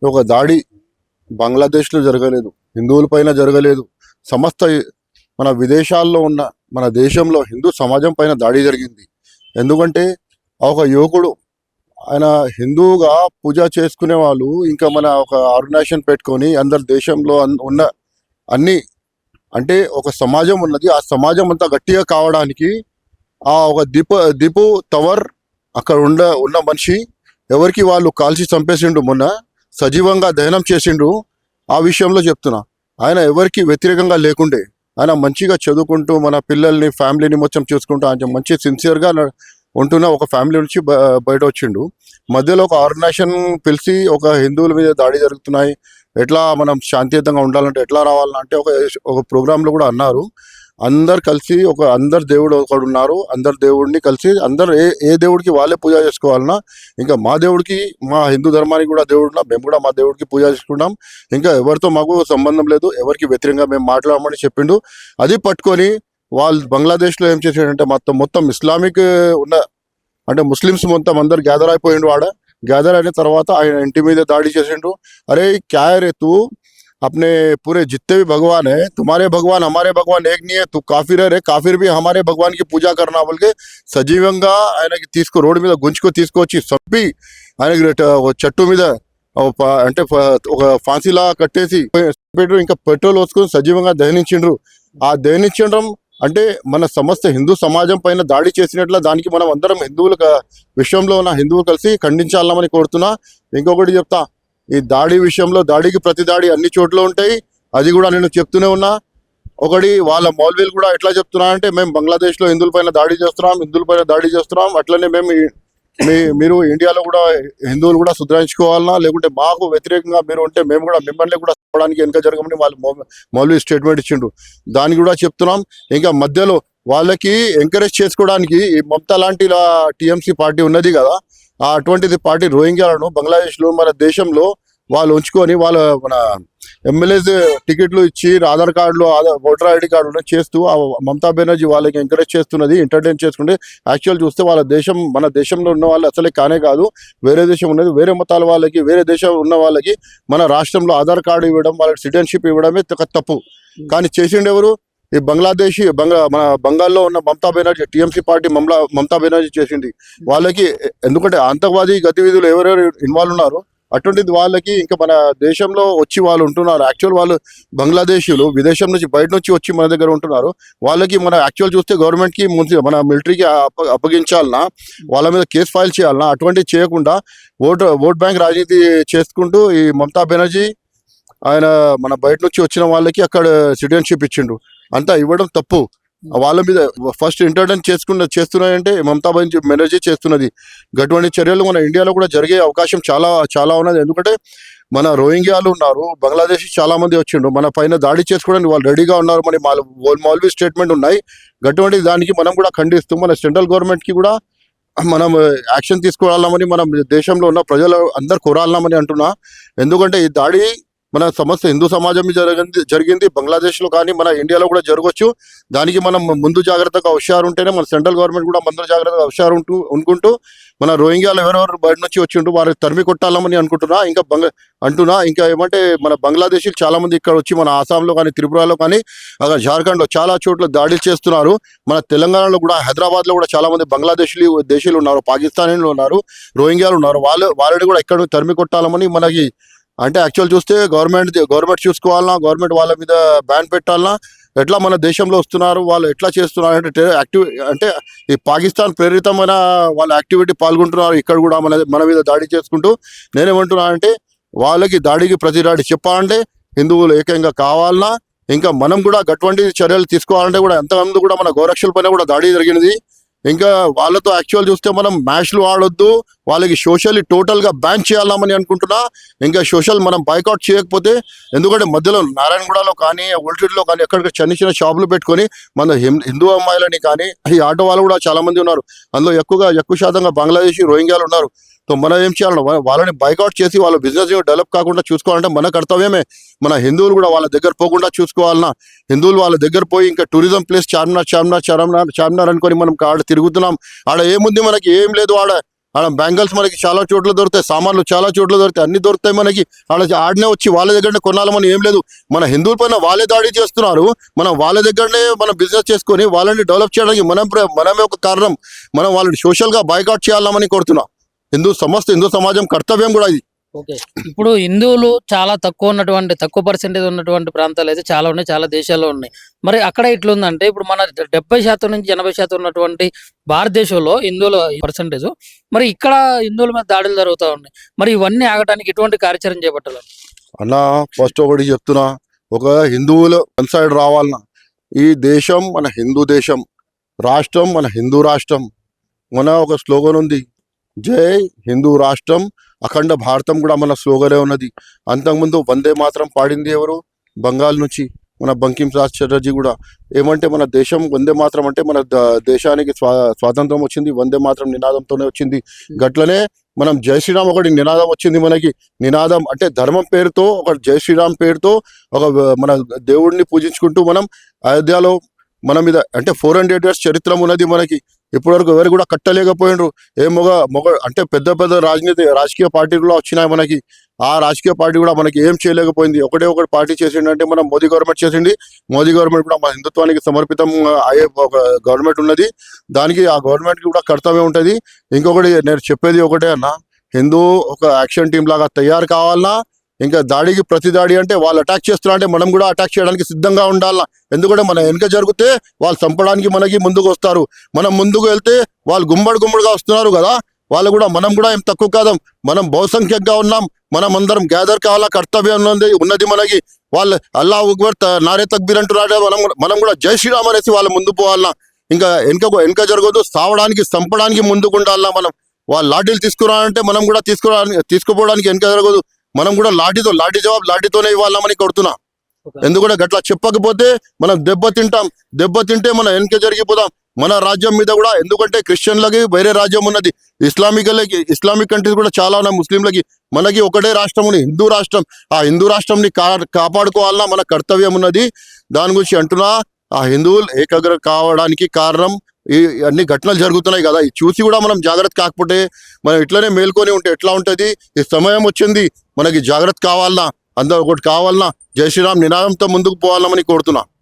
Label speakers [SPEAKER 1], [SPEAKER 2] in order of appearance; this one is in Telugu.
[SPEAKER 1] ఒక దాడి బంగ్లాదేశ్లో జరగలేదు, హిందువుల పైన జరగలేదు. సమస్త మన విదేశాల్లో ఉన్న మన దేశంలో హిందూ సమాజం పైన దాడి జరిగింది. ఎందుకంటే ఒక యువకుడు ఆయన హిందువుగా పూజ చేసుకునే వాళ్ళు ఇంకా మన ఒక ఆర్గనైజేషన్ పెట్టుకొని అందరు దేశంలో ఉన్న అన్ని అంటే ఒక సమాజం ఉన్నది. ఆ సమాజం అంతా గట్టిగా కావడానికి ఆ ఒక దీపు తవర్ అక్కడ ఉన్న మనిషి ఎవరికి వాళ్ళు కాల్చి చంపేసిండు, మొన్న సజీవంగా దహనం చేసిండు. ఆ విషయంలో చెప్తున్నా, ఆయన ఎవరికి వ్యతిరేకంగా లేకుండే ఆయన మంచిగా చదువుకుంటూ మన పిల్లల్ని ఫ్యామిలీని మొత్తం చూసుకుంటూ ఆయన మంచి సిన్సియర్గా ఉంటున్న ఒక ఫ్యామిలీ నుంచి బయట వచ్చిండు. మధ్యలో ఒక ఆర్గనైజేషన్ పిలిచి ఒక హిందువుల మీద దాడి జరుగుతున్నాయి, ఎట్లా మనం శాంతియుతంగా ఉండాలంటే ఎట్లా రావాలంటే ఒక ప్రోగ్రాంలో కూడా అన్నారు. అందరు కలిసి అందరు దేవుడు ఒకడు ఉన్నారు, అందరు దేవుడిని కలిసి అందరు ఏ దేవుడికి వాళ్ళే పూజ చేసుకోవాలన్నా, ఇంకా మా దేవుడికి మా హిందూ ధర్మానికి కూడా దేవుడున్నా మేము కూడా మా దేవుడికి పూజ చేసుకుంటాం, ఇంకా ఎవరితో మాకు సంబంధం లేదు, ఎవరికి వ్యతిరేకంగా మేము మాట్లాడమని చెప్పిండు. అది పట్టుకొని వాళ్ళు బంగ్లాదేశ్లో ఏం చేసాడంటే మొత్తం ఇస్లామిక్ ఉన్న అంటే ముస్లిమ్స్ మొత్తం అందరు గ్యాదర్ అయిపోయిండు. గ్యాదర్ అయిన తర్వాత ఆయన ఇంటి మీద దాడి చేసిండు. అరే క్యా రే తూ अपने पूरे जितने भी भगवान है, तुम्हारे भगवान हमारे भगवान एक नहीं है, तू काफिर है रे, काफिर भी हमारे भगवान की पूजा करना बोल के సజీవంగా ఆయనకి రోడ్డు మీద తీసుకొచ్చి చంపి ఆయనకి చెట్టు మీద అంటే ఒక ఫాన్సీలా కట్టేసి ఇంకా పెట్రోల్ పోసుకొని సజీవంగా దహనించిండ్రు. ఆ దహనించడం అంటే మన సమస్త హిందూ సమాజం పైన దాడి చేసినట్ల దానికి మనం అందరం విషయంలో ఉన్న హిందువులు కలిసి ఖండించాలని కోరుతున్నా. ఇంకొకటి చెప్తా, ఈ దాడి విషయంలో దాడికి ప్రతి దాడి అన్ని చోట్ల ఉంటాయి, అది కూడా నేను చెప్తూనే ఉన్నా. ఒకటి వాళ్ళ మౌల్వీలు కూడా ఎట్లా చెప్తున్నా అంటే మేము బంగ్లాదేశ్లో హిందువుల పైన దాడి చేస్తున్నాం, అట్లనే మీరు ఇండియాలో కూడా హిందువులు కూడా సుధరించుకోవాలన్నా, లేకుంటే మాకు వ్యతిరేకంగా మీరు ఉంటే మేము కూడా మిమ్మల్ని కూడా చెప్పడానికి వెనక జరగమని వాళ్ళు మౌల్వీ స్టేట్మెంట్ ఇచ్చిండు. దాన్ని కూడా చెప్తున్నాం. ఇంకా మధ్యలో వాళ్ళకి ఎంకరేజ్ చేసుకోవడానికి ఈ మమతా లాంటి టీఎంసీ పార్టీ ఉన్నది కదా, అటువంటిది పార్టీ రోహింగ్యాలను బంగ్లాదేశ్లో మన దేశంలో వాళ్ళు ఉంచుకొని మన ఎమ్మెల్యేస్ టికెట్లు ఇచ్చి ఆధార్ కార్డులు ఓటర్ ఐడి కార్డులు చేస్తూ మమతా బెనర్జీ వాళ్ళకి ఎంకరేజ్ చేస్తున్నది, ఎంటర్టైన్ చేసుకుంటే యాక్చువల్ చూస్తే మన దేశంలో ఉన్న వాళ్ళు అసలే కానే కాదు, వేరే దేశం ఉన్నది, వేరే మతాల వాళ్ళకి వేరే దేశం ఉన్న వాళ్ళకి మన రాష్ట్రంలో ఆధార్ కార్డు ఇవ్వడం, వాళ్ళకి సిటిజన్షిప్ ఇవ్వడమే తప్పు. కానీ చేసిండు ఎవరు? ఈ మన బంగాల్లో ఉన్న మమతా బెనర్జీ టీఎంసీ పార్టీ మమతా బెనర్జీ చేసింది. వాళ్ళకి ఎందుకంటే ఆతంకవాదీ గతివిధులు ఎవరెవరు ఇన్వాల్వ్ ఉన్నారో అటువంటిది వాళ్ళకి ఇంకా మన దేశంలో వచ్చి వాళ్ళు ఉంటున్నారు. యాక్చువల్ వాళ్ళు బంగ్లాదేశీయులు విదేశం నుంచి బయట నుంచి వచ్చి మన దగ్గర ఉంటున్నారు. వాళ్ళకి మన యాక్చువల్ చూస్తే గవర్నమెంట్కి మన మిలిటరీకి అప్పగించాలన్నా, వాళ్ళ మీద కేసు ఫైల్ చేయాలన్నా, అటువంటివి చేయకుండా ఓట్ బ్యాంక్ రాజనీతి చేసుకుంటూ ఈ మమతా బెనర్జీ ఆయన మన బయట నుంచి వచ్చిన వాళ్ళకి అక్కడ సిటిజన్షిప్ ఇచ్చిండు. అంతా ఇవ్వడం తప్పు. వాళ్ళ మీద ఫస్ట్ ఎంటర్టైన్ చేస్తున్నాయంటే మమతా బెనర్జీ చేస్తున్నది. అటువంటి చర్యలు మన ఇండియాలో కూడా జరిగే అవకాశం చాలా ఉన్నది. ఎందుకంటే మన రోహింగ్యాలు ఉన్నారు, బంగ్లాదేశ్ చాలా మంది వచ్చిండ్రు, మన పైన దాడి చేసుకోవడానికి వాళ్ళు రెడీగా ఉన్నారు. మరి మౌల్వీ స్టేట్మెంట్ ఉన్నాయి. అటువంటి దానికి మనం కూడా ఖండిస్తూ మన సెంట్రల్ గవర్నమెంట్కి కూడా మనం యాక్షన్ తీసుకోవాలని మనం దేశంలో ఉన్న ప్రజలు అందరు కోరాలమని అంటున్నా. ఎందుకంటే ఈ దాడి మన సమస్త హిందూ సమాజం జరిగింది, బంగ్లాదేశ్లో కానీ మన ఇండియాలో కూడా జరగవచ్చు. దానికి మనం ముందు జాగ్రత్తగా హుషారు ఉంటేనే మన సెంట్రల్ గవర్నమెంట్ కూడా ముందు జాగ్రత్తగా హుషారు అనుకుంటూ మన రోహింగ్యాలు ఎవరెవరు బయట నుంచి వచ్చింటూ వారిని తరిమి కొట్టాలని అంటున్నా. ఇంకా ఏమంటే మన బంగ్లాదేశీలు చాలా మంది ఇక్కడ వచ్చి మన ఆసాంలో కానీ త్రిపురలో కానీ అక్కడ జార్ఖండ్లో చాలా చోట్ల దాడులు చేస్తున్నారు. మన తెలంగాణలో కూడా హైదరాబాద్లో కూడా చాలా మంది దేశీయులు ఉన్నారు, పాకిస్తానీలు ఉన్నారు, రోహింగ్యాలు ఉన్నారు. వాళ్ళని కూడా ఇక్కడ తరిమి కొట్టాలని మనకి అంటే యాక్చువల్ చూస్తే గవర్నమెంట్ చూసుకోవాలన్నా, గవర్నమెంట్ వాళ్ళ మీద బ్యాన్ పెట్టాలన్నా, ఎట్లా మన దేశంలో వస్తున్నారు వాళ్ళు ఎట్లా చేస్తున్నారు అంటే ఈ పాకిస్తాన్ ప్రేరితమైన వాళ్ళ యాక్టివిటీ పాల్గొంటున్నారు. ఇక్కడ కూడా మన మీద దాడి చేసుకుంటూ నేనేమంటున్నా అంటే వాళ్ళకి దాడికి ప్రతి దాడి చెప్పాలంటే హిందువులు ఏకంగా కావాలన్నా, ఇంకా మనం కూడా అటువంటి చర్యలు తీసుకోవాలంటే కూడా ఎంతమంది కూడా మన గోరక్షల పైన కూడా దాడి జరిగినది. ఇంకా వాళ్ళతో యాక్చువల్ చూస్తే మనం మ్యాచ్లు ఆడొద్దు, వాళ్ళకి సోషల్లీ టోటల్గా బ్యాన్ చేయాలని అనుకుంటున్నా. ఇంకా సోషల్ మనం బైకాట్ చేయకపోతే, ఎందుకంటే మధ్యలో నారాయణగూడలో కానీ ఓల్టీలో కానీ ఎక్కడికి చిన్న షాపులు పెట్టుకొని మన హిందూ అమ్మాయిలని కానీ ఈ ఆటో వాళ్ళు కూడా చాలా మంది ఉన్నారు, అందులో ఎక్కువ శాతంగా బంగ్లాదేశీ రోహింగ్యాలు ఉన్నారు. సో మనం ఏం చేయాలన్నా వాళ్ళని బైకాట్ చేసి వాళ్ళ బిజినెస్ డెవలప్ కాకుండా చూసుకోవాలంటే మన కర్తవ్యమే. మన హిందువులు కూడా వాళ్ళ దగ్గర పోకుండా చూసుకోవాలన్నా, హిందువులు వాళ్ళ దగ్గర పోయి ఇంకా టూరిజం ప్లేస్ చార్మినార్ అనుకొని మనం ఆడ తిరుగుతున్నాం. ఆడ ఏముంది, మనకి ఏం లేదు. ఆడ బ్యాంగిల్స్ మనకి చాలా చోట్ల దొరుకుతాయి, సామాన్లు చాలా చోట్ల దొరుకుతాయి, అన్ని దొరుకుతాయి మనకి. ఆడనే వచ్చి వాళ్ళ దగ్గరనే కొనాలని ఏం లేదు. మన హిందువుల పైన వాళ్ళే దాడి చేస్తున్నారు. మనం వాళ్ళ దగ్గరనే మనం బిజినెస్ చేసుకొని వాళ్ళని డెవలప్ చేయడానికి మనమే ఒక కారణం. మనం వాళ్ళని సోషల్గా బాయ్కాట్ చేయాలని కోరుతున్నాం. సమస్త హిందూ సమాజం కర్తవ్యం కూడా ఇది.
[SPEAKER 2] ఓకే. ఇప్పుడు హిందువులు చాలా తక్కువ పర్సెంటేజ్ ఉన్నటువంటి ప్రాంతాలు అయితే చాలా ఉన్నాయి. చాలా దేశాల్లో ఉన్నాయి. మరి అక్కడ ఎట్లుందంటే ఇప్పుడు మన 70% నుంచి 80% ఉన్నటువంటి భారతదేశంలో హిందువుల పర్సెంటేజ్. మరి ఇక్కడ హిందువుల మీద దాడులు జరుగుతా ఉన్నాయి. మరి ఇవన్నీ ఆగడానికి ఎటువంటి కార్యాచరణ చేపట్టాలి?
[SPEAKER 1] అన్న ఫస్ట్ ఒకటి చెప్తున్నా, ఒక హిందువులు వన్ సైడ్ రావాలన్నా. ఈ దేశం మన హిందూ దేశం, రాష్ట్రం మన హిందూ రాష్ట్రం. మన ఒక స్లోగన్ ఉంది, జై హిందూ రాష్ట్రం అఖండ భారతం కూడా మన స్లోగనే ఉన్నది. అంతకుముందు వందే మాత్రం పాడింది ఎవరు? బెంగాల్ నుంచి మన బంకిం చటర్జీ కూడా. ఏమంటే మన దేశం వందే మాత్రం అంటే మన దేశానికి స్వాతంత్రం వచ్చింది వందే మాత్రం నినాదంతోనే వచ్చింది. గట్లనే మనం జై శ్రీరామ్ ఒకటి నినాదం వచ్చింది మనకి. నినాదం అంటే ధర్మం పేరుతో ఒక జై శ్రీరామ్ పేరుతో ఒక మన దేవుడిని పూజించుకుంటూ మనం అయోధ్యలో మన మీద అంటే 400 years చరిత్ర ఉన్నది మనకి. ఇప్పటివరకు ఎవరు కూడా కట్టలేకపోయినరు. ఏ మొగ అంటే పెద్ద పెద్ద రాజకీయ పార్టీలు వచ్చినాయి మనకి. ఆ రాజకీయ పార్టీ కూడా మనకి ఏం చేయలేకపోయింది. ఒకటి పార్టీ చేసిండంటే మనం మోదీ గవర్నమెంట్ చేసింది. మోదీ గవర్నమెంట్ కూడా మన హిందుత్వానికి సమర్పితం అయ్యే ఒక గవర్నమెంట్ ఉన్నది. దానికి ఆ గవర్నమెంట్కి కూడా కర్తవ్యం ఉంటుంది. ఇంకొకటి నేను చెప్పేది ఒకటే అన్న, హిందూ ఒక యాక్షన్ టీం లాగా తయారు కావాలన్నా. ఇంకా దాడికి ప్రతి దాడి అంటే వాళ్ళు అటాక్ చేస్తున్నా అంటే మనం కూడా అటాక్ చేయడానికి సిద్ధంగా ఉండాలన్నా. ఎందుకంటే మన వెనుక జరిగితే వాళ్ళు చంపడానికి మనకి ముందుకు వస్తారు. మనం ముందుకు వెళ్తే వాళ్ళు గుమ్మడిగా వస్తున్నారు కదా, వాళ్ళు కూడా మనం కూడా ఏం తక్కువ కాదు. మనం బహుసంఖ్యంగా ఉన్నాం. మనం అందరం గ్యాదర్ కావాలా, కర్తవ్యం ఉన్నది మనకి. వాళ్ళు అల్లా అక్బర్ నారే తక్బీర్ అంటున్నాడే, మనం కూడా జై శ్రీరామ్ అనేసి వాళ్ళ ముందు పోవాలన్నా. ఇంకా వెనుక జరగదు, సావడానికి చంపడానికి ముందుకు ఉండాలన్నా. మనం వాళ్ళు లాఠీలు తీసుకురావాలంటే మనం కూడా తీసుకుపోవడానికి వెనుక జరగదు. మనం కూడా లాఠీ జవాబు లాఠీతోనే ఇవ్వాలని కొడుతున్నా. ఎందుకంటే గట్లా చెప్పకపోతే మనం దెబ్బతింటే మనం వెనక జరిగిపోదాం మన రాజ్యం మీద కూడా. ఎందుకంటే క్రిస్టియన్లకి వేరే రాజ్యం ఉన్నది, ఇస్లామిక్ కంట్రీస్ కూడా చాలా ఉన్నాయి, ముస్లింలకి. మనకి ఒకటే రాష్ట్రం ఉంది, హిందూ రాష్ట్రం. ఆ హిందూ రాష్ట్రంని కాపాడుకోవాలన్నా మన కర్తవ్యం ఉన్నది. దాని గురించి అంటున్నా. ఆ హిందువులు ఏకాగ్ర కావడానికి కారణం ఈ అన్ని ఘటనలు జరుగుతున్నాయి కదా, చూసి కూడా మనం జాగ్రత్త కాకపోతే మనం ఇట్లనే మేల్కొని ఉంటే ఎట్లా ఉంటుంది? ఈ సమయం వచ్చింది, మనకి జాగ్రత్త కావాలన్నా, అందరూ ఒకటి కావాలన్నా. జై శ్రీరామ్ నినాదంతో ముందుకు పోవాలని కోరుతున్నా.